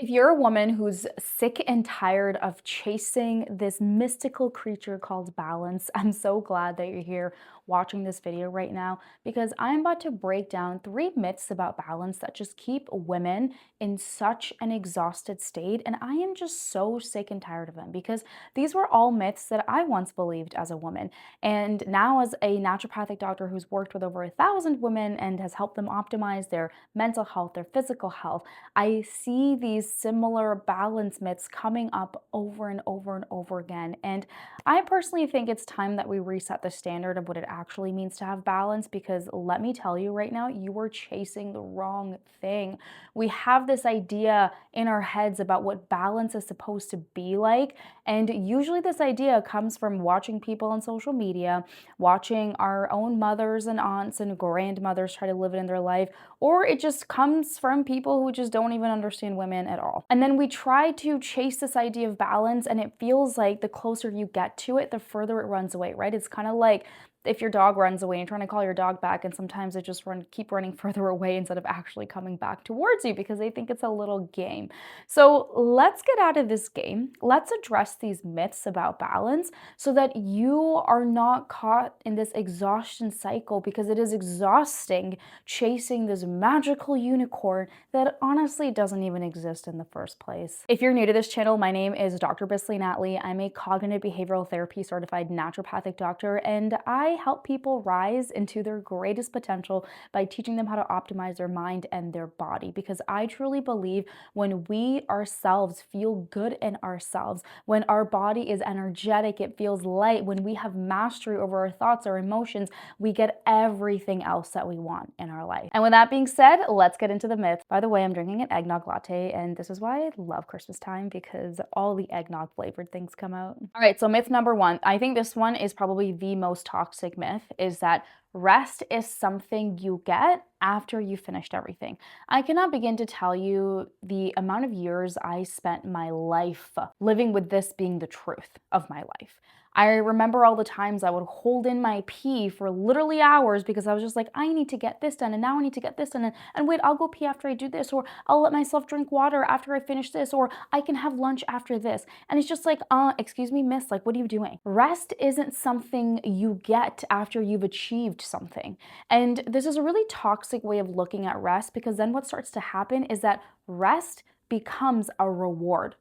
If you're a woman who's sick and tired of chasing this mystical creature called balance, I'm so glad that you're here watching this video right now because I'm about to break down 3 myths about balance that just keep women in such an exhausted state. And I am just so sick and tired of them because these were all myths that I once believed as a woman. And now, as a naturopathic doctor who's worked with over 1,000 women and has helped them optimize their mental health, their physical health, I see these similar balance myths coming up over and over and over again. And I personally think it's time that we reset the standard of what it actually means to have balance because let me tell you right now, you are chasing the wrong thing. We have this idea in our heads about what balance is supposed to be like. And usually, this idea comes from watching people on social media, watching our own mothers and aunts and grandmothers try to live it in their life, or it just comes from people who just don't even understand women at all. And then we try to chase this idea of balance, and it feels like the closer you get to it, the further it runs away, right? It's kind of like if your dog runs away and you're trying to call your dog back, and sometimes it just keep running further away instead of actually coming back towards you because they think it's a little game. So let's get out of this game. Let's address these myths about balance so that you are not caught in this exhaustion cycle because it is exhausting chasing this magical unicorn that honestly doesn't even exist in the first place. If you're new to this channel, my name is Dr. Bisley Natley. I'm a cognitive behavioral therapy certified naturopathic doctor, and I help people rise into their greatest potential by teaching them how to optimize their mind and their body. Because I truly believe when we ourselves feel good in ourselves, when our body is energetic, it feels light, when we have mastery over our thoughts, our emotions, we get everything else that we want in our life. And with that being said, let's get into the myth. By the way, I'm drinking an eggnog latte, and this is why I love Christmas time because all the eggnog flavored things come out. All right, so myth number 1. I think this one is probably the most toxic myth, is that rest is something you get after you finished everything. I cannot begin to tell you the amount of years I spent my life living with this being the truth of my life. I remember all the times I would hold in my pee for literally hours because I was just like, I need to get this done, and now I need to get this done, and wait, I'll go pee after I do this, or I'll let myself drink water after I finish this, or I can have lunch after this. And it's just like, excuse me, miss, like, what are you doing? Rest isn't something you get after you've achieved something. And this is a really toxic way of looking at rest because then what starts to happen is that rest becomes a reward.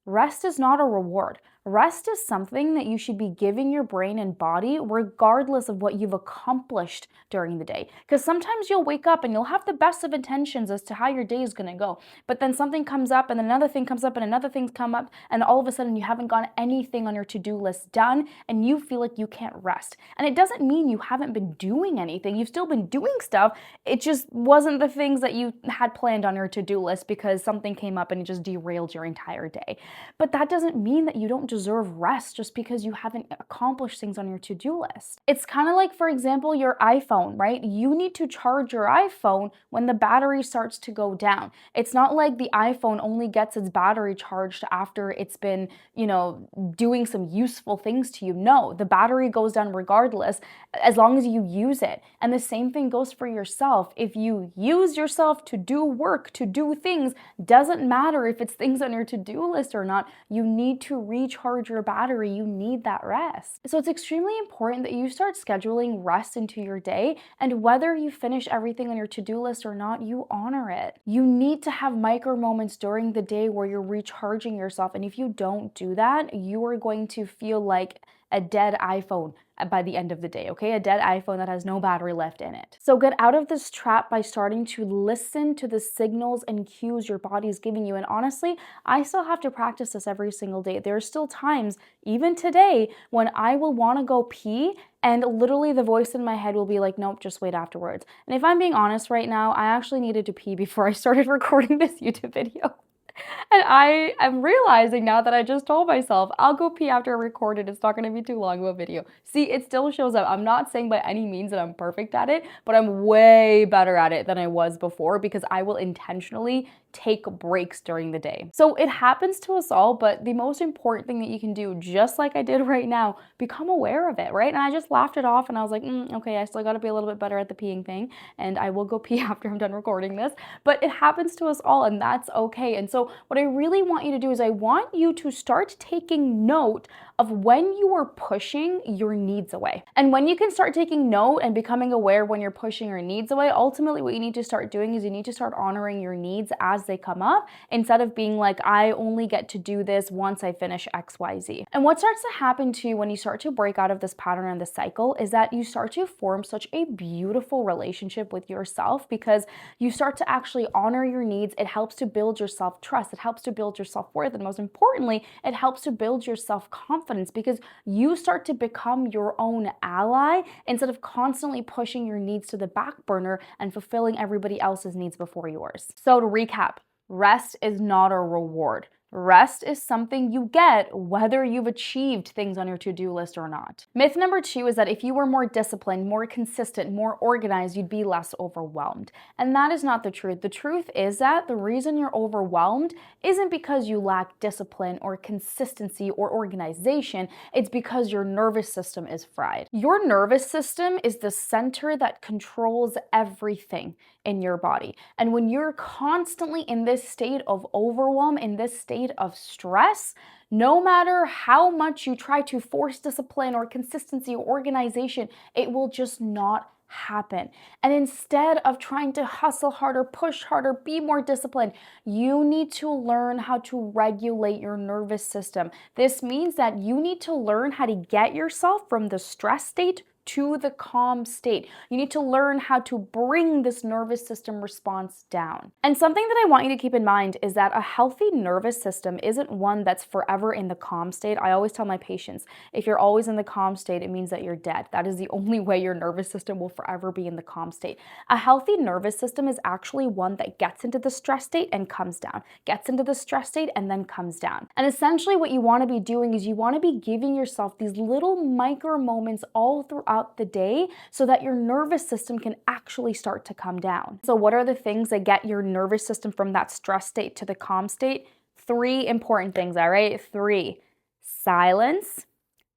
Rest is not a reward. Rest is something that you should be giving your brain and body regardless of what you've accomplished during the day. Because sometimes you'll wake up and you'll have the best of intentions as to how your day is going to go. But then something comes up and then another thing comes up and another thing's come up, and all of a sudden you haven't got anything on your to-do list done and you feel like you can't rest. And it doesn't mean you haven't been doing anything. You've still been doing stuff. It just wasn't the things that you had planned on your to-do list because something came up and it just derailed your entire day. But that doesn't mean that you don't deserve rest just because you haven't accomplished things on your to-do list. It's kind of like, for example, your iPhone, right? You need to charge your iPhone when the battery starts to go down. It's not like the iPhone only gets its battery charged after it's been, doing some useful things to you. No, the battery goes down regardless as long as you use it. And the same thing goes for yourself. If you use yourself to do work, to do things, doesn't matter if it's things on your to-do list or not, you need to recharge your battery. You need that rest. So it's extremely important that you start scheduling rest into your day, and whether you finish everything on your to-do list or not, you honor it. You need to have micro moments during the day where you're recharging yourself, and if you don't do that, you are going to feel like a dead iPhone by the end of the day, okay? A dead iPhone that has no battery left in it. So get out of this trap by starting to listen to the signals and cues your body's giving you. And honestly, I still have to practice this every single day. There are still times, even today, when I will want to go pee and literally the voice in my head will be like, nope, just wait afterwards. And if I'm being honest right now, I actually needed to pee before I started recording this YouTube video. And I am realizing now that I just told myself, I'll go pee after I record it. It's not going to be too long of a video. See, it still shows up. I'm not saying by any means that I'm perfect at it, but I'm way better at it than I was before because I will intentionally take breaks during the day. So it happens to us all, but the most important thing that you can do, just like I did right now, become aware of it, right? And I just laughed it off and I was like, okay, I still got to be a little bit better at the peeing thing, and I will go pee after I'm done recording this, but it happens to us all and that's okay. And so what I really want you to do is I want you to start taking note of when you are pushing your needs away. And when you can start taking note and becoming aware when you're pushing your needs away, ultimately what you need to start doing is you need to start honoring your needs as they come up, instead of being like, I only get to do this once I finish XYZ. And what starts to happen to you when you start to break out of this pattern and this cycle is that you start to form such a beautiful relationship with yourself, because you start to actually honor your needs. It helps to build your self-trust. It helps to build your self-worth. And most importantly, it helps to build your self-confidence, because you start to become your own ally instead of constantly pushing your needs to the back burner and fulfilling everybody else's needs before yours. So to recap, rest is not a reward. Rest is something you get whether you've achieved things on your to-do list or not. Myth number 2 is that if you were more disciplined, more consistent, more organized, you'd be less overwhelmed. And that is not the truth. The truth is that the reason you're overwhelmed isn't because you lack discipline or consistency or organization. It's because your nervous system is fried. Your nervous system is the center that controls everything in your body. And when you're constantly in this state of overwhelm, in this state of stress, no matter how much you try to force discipline or consistency or organization, it will just not happen. And instead of trying to hustle harder, push harder, be more disciplined, you need to learn how to regulate your nervous system. This means that you need to learn how to get yourself from the stress state to the calm state. You need to learn how to bring this nervous system response down. And something that I want you to keep in mind is that a healthy nervous system isn't one that's forever in the calm state. I always tell my patients, if you're always in the calm state, it means that you're dead. That is the only way your nervous system will forever be in the calm state. A healthy nervous system is actually one that gets into the stress state and comes down, gets into the stress state and then comes down. And essentially what you want to be doing is you want to be giving yourself these little micro moments all throughout the day so that your nervous system can actually start to come down. So what are the things that get your nervous system from that stress state to the calm state? 3 important things, all right? 3: silence,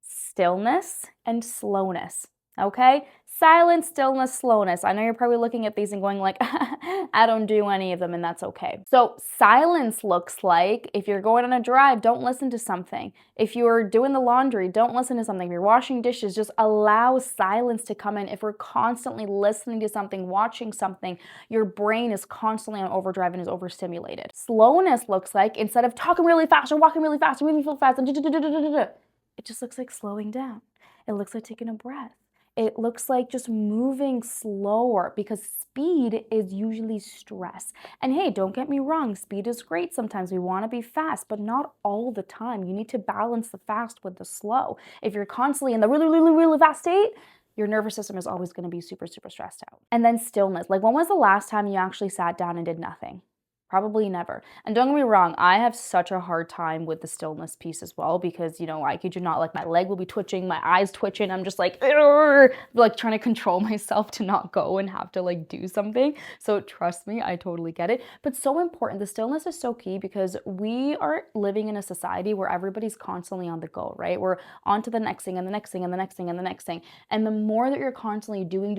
stillness, and slowness, okay? Silence, stillness, slowness. I know you're probably looking at these and going like, I don't do any of them, and that's okay. So silence looks like if you're going on a drive, don't listen to something. If you're doing the laundry, don't listen to something. If you're washing dishes, just allow silence to come in. If we're constantly listening to something, watching something, your brain is constantly on overdrive and is overstimulated. Slowness looks like instead of talking really fast or walking really fast or moving real fast, it just looks like slowing down. It looks like taking a breath. It looks like just moving slower, because speed is usually stress. And hey, don't get me wrong, speed is great. Sometimes we want to be fast, but not all the time. You need to balance the fast with the slow. If you're constantly in the really, really, really fast state, your nervous system is always going to be super, super stressed out. And then stillness. Like, when was the last time you actually sat down and did nothing? Probably never. And don't get me wrong, I have such a hard time with the stillness piece as well, because, you know, I kid you not, like, my leg will be twitching, my eyes twitching. I'm just like trying to control myself to not go and have to like do something. So trust me, I totally get it. But so important. The stillness is so key, because we are living in a society where everybody's constantly on the go, right? We're on to the next thing and the next thing and the next thing and the next thing. And the more that you're constantly doing,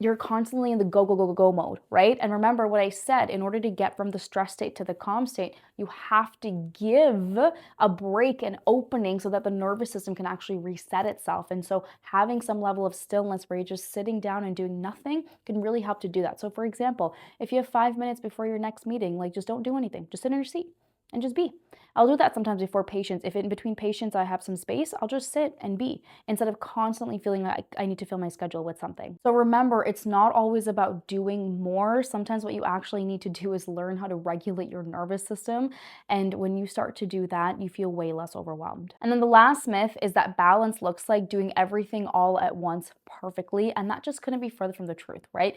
you're constantly in the go mode, right? And remember what I said, in order to get from the stress state to the calm state, you have to give a break and opening so that the nervous system can actually reset itself. And so having some level of stillness where you're just sitting down and doing nothing can really help to do that. So for example, if you have 5 minutes before your next meeting, like, just don't do anything. Just sit in your seat and just be. I'll do that sometimes before patients. If in between patients I have some space, I'll just sit and be, instead of constantly feeling like I need to fill my schedule with something. So remember, it's not always about doing more. Sometimes what you actually need to do is learn how to regulate your nervous system. And when you start to do that, you feel way less overwhelmed. And then the last myth is that balance looks like doing everything all at once perfectly. And that just couldn't be further from the truth, right?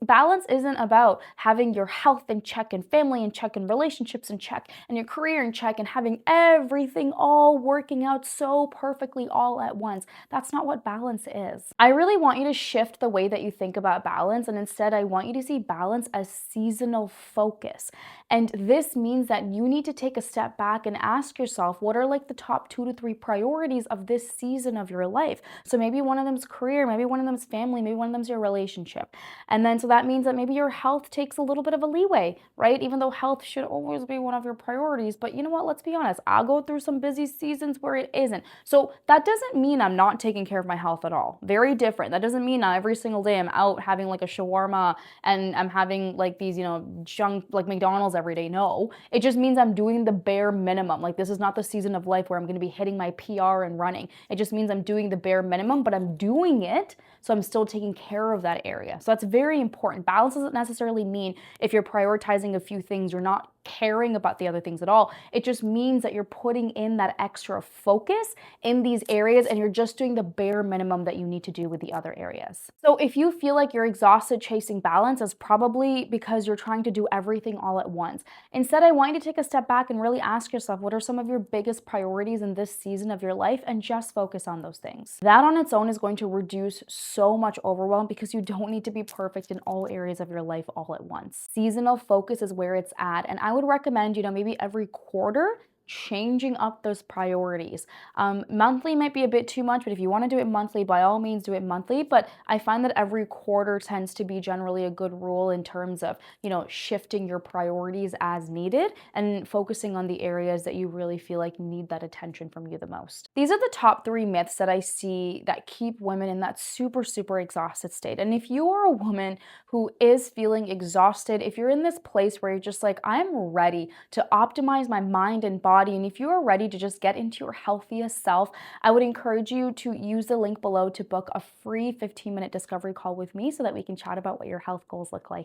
Balance isn't about having your health in check and family in check and relationships in check and your career in check and having everything all working out so perfectly all at once. That's not what balance is. I really want you to shift the way that you think about balance, and instead, I want you to see balance as seasonal focus. And this means that you need to take a step back and ask yourself, what are like the top 2 to 3 priorities of this season of your life? So maybe one of them's career, maybe one of them's family, maybe one of them's your relationship. And then so that means that maybe your health takes a little bit of a leeway, right? Even though health should always be one of your priorities. But you know what? Let's be honest. I'll go through some busy seasons where it isn't. So that doesn't mean I'm not taking care of my health at all. Very different. That doesn't mean every single day I'm out having like a shawarma and I'm having like these, junk like McDonald's every day. No, it just means I'm doing the bare minimum. Like this is not the season of life where I'm going to be hitting my PR and running. It just means I'm doing the bare minimum, but I'm doing it. So I'm still taking care of that area. So that's very important. Balance doesn't necessarily mean if you're prioritizing a few things, you're not caring about the other things at all. It just means that you're putting in that extra focus in these areas and you're just doing the bare minimum that you need to do with the other areas. So if you feel like you're exhausted chasing balance, it's probably because you're trying to do everything all at once. Instead, I want you to take a step back and really ask yourself, what are some of your biggest priorities in this season of your life, and just focus on those things. That on its own is going to reduce so much overwhelm because you don't need to be perfect in all areas of your life all at once. Seasonal focus is where it's at, and I would recommend, maybe every quarter changing up those priorities. Monthly might be a bit too much, but if you want to do it monthly, by all means do it monthly. But I find that every quarter tends to be generally a good rule in terms of, shifting your priorities as needed and focusing on the areas that you really feel like need that attention from you the most. These are the top 3 myths that I see that keep women in that super, super exhausted state. And if you are a woman who is feeling exhausted, if you're in this place where you're just like, I'm ready to optimize my mind and body, and if you are ready to just get into your healthiest self, I would encourage you to use the link below to book a free 15-minute discovery call with me so that we can chat about what your health goals look like.